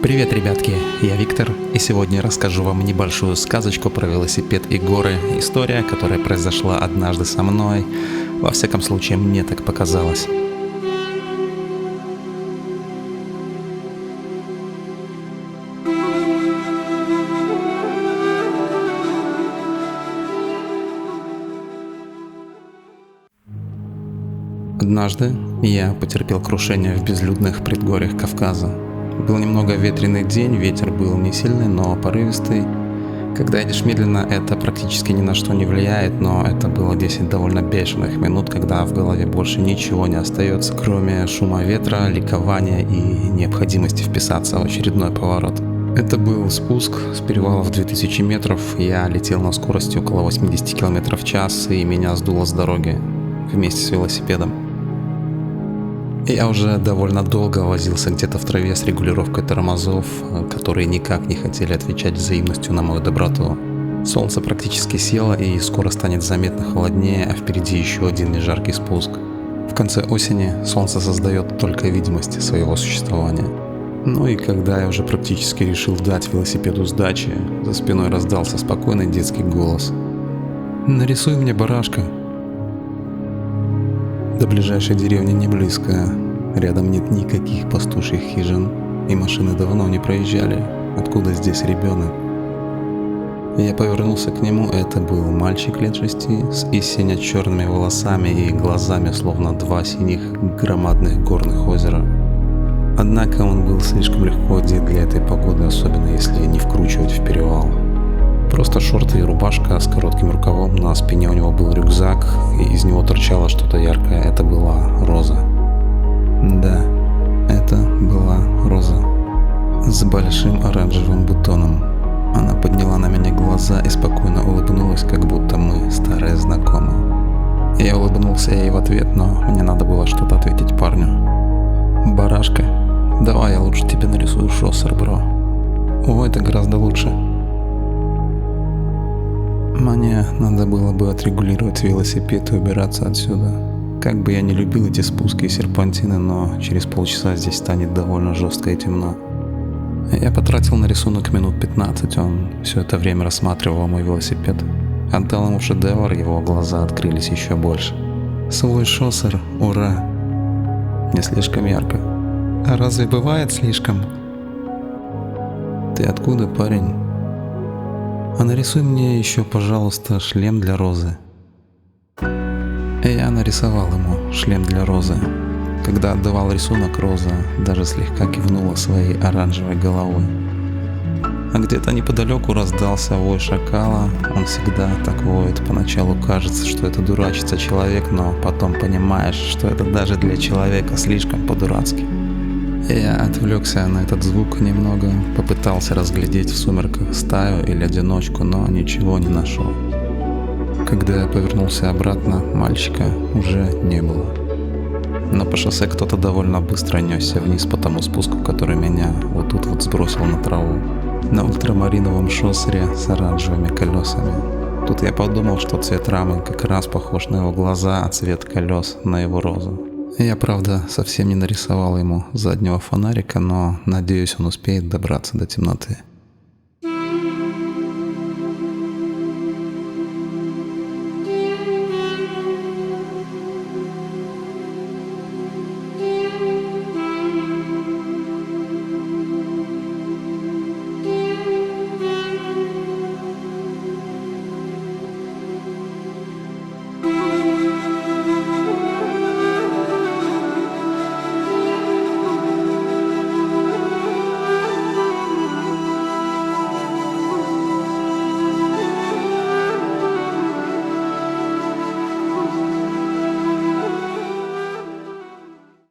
Привет, ребятки, я Виктор, и сегодня расскажу вам небольшую сказочку про велосипед и горы. История, которая произошла однажды со мной. Во всяком случае, мне так показалось. Однажды я потерпел крушение в безлюдных предгорьях Кавказа. Был немного ветреный день, ветер был не сильный, но порывистый. Когда едешь медленно, это практически ни на что не влияет, но это было 10 довольно бешеных минут, когда в голове больше ничего не остается, кроме шума ветра, ликования и необходимости вписаться в очередной поворот. Это был спуск с перевала в 2000 метров, я летел на скорости около 80 км в час, и меня сдуло с дороги вместе с велосипедом. Я уже довольно долго возился где-то в траве с регулировкой тормозов, которые никак не хотели отвечать взаимностью на мою доброту. Солнце практически село и скоро станет заметно холоднее, а впереди еще один нежаркий спуск. В конце осени солнце создает только видимость своего существования. Ну и когда я уже практически решил дать велосипеду сдачи, за спиной раздался спокойный детский голос. «Нарисуй мне барашка». До ближайшей деревни не близко, рядом нет никаких пастушьих хижин, и машины давно не проезжали. Откуда здесь ребенок? Я повернулся к нему, это был мальчик лет 6 с истинно черными волосами и глазами, словно два синих громадных горных озера. Однако он был слишком легко одет для этой погоды, особенно если не вкручивать в перевал. Просто шорты и рубашка с коротким рукавом, на спине у него был рюкзак, и из него торчало что-то яркое. Это была роза. Да, это была роза с большим оранжевым бутоном. Она подняла на меня глаза и спокойно улыбнулась, как будто мы старые знакомые. Я улыбнулся ей в ответ, но мне надо было что-то ответить парню. «Барашка, давай я лучше тебе нарисую шоссер, бро». «О, это гораздо лучше». Мне надо было бы отрегулировать велосипед и убираться отсюда. Как бы я не любил эти спуски и серпантины, но через полчаса здесь станет довольно жестко и темно. Я потратил на рисунок минут 15, он все это время рассматривал мой велосипед. Отдал ему шедевр, его глаза открылись еще больше. «Свой шоссер, ура!» «Не слишком ярко». «А разве бывает слишком?» «Ты откуда, парень?» «А нарисуй мне еще, пожалуйста, шлем для розы». Я нарисовал ему шлем для розы. Когда отдавал рисунок, роза даже слегка кивнула своей оранжевой головой. А где-то неподалеку раздался вой шакала. Он всегда так воет. Поначалу кажется, что это дурачится человек, но потом понимаешь, что это даже для человека слишком по-дурацки. Я отвлекся на этот звук немного, попытался разглядеть в сумерках стаю или одиночку, но ничего не нашел. Когда я повернулся обратно, мальчика уже не было. Но по шоссе кто-то довольно быстро несся вниз по тому спуску, который меня вот тут вот сбросил на траву. На ультрамариновом шоссере с оранжевыми колесами. Тут я подумал, что цвет рамы как раз похож на его глаза, а цвет колес на его розу. Я, правда, совсем не нарисовал ему заднего фонарика, но надеюсь, он успеет добраться до темноты.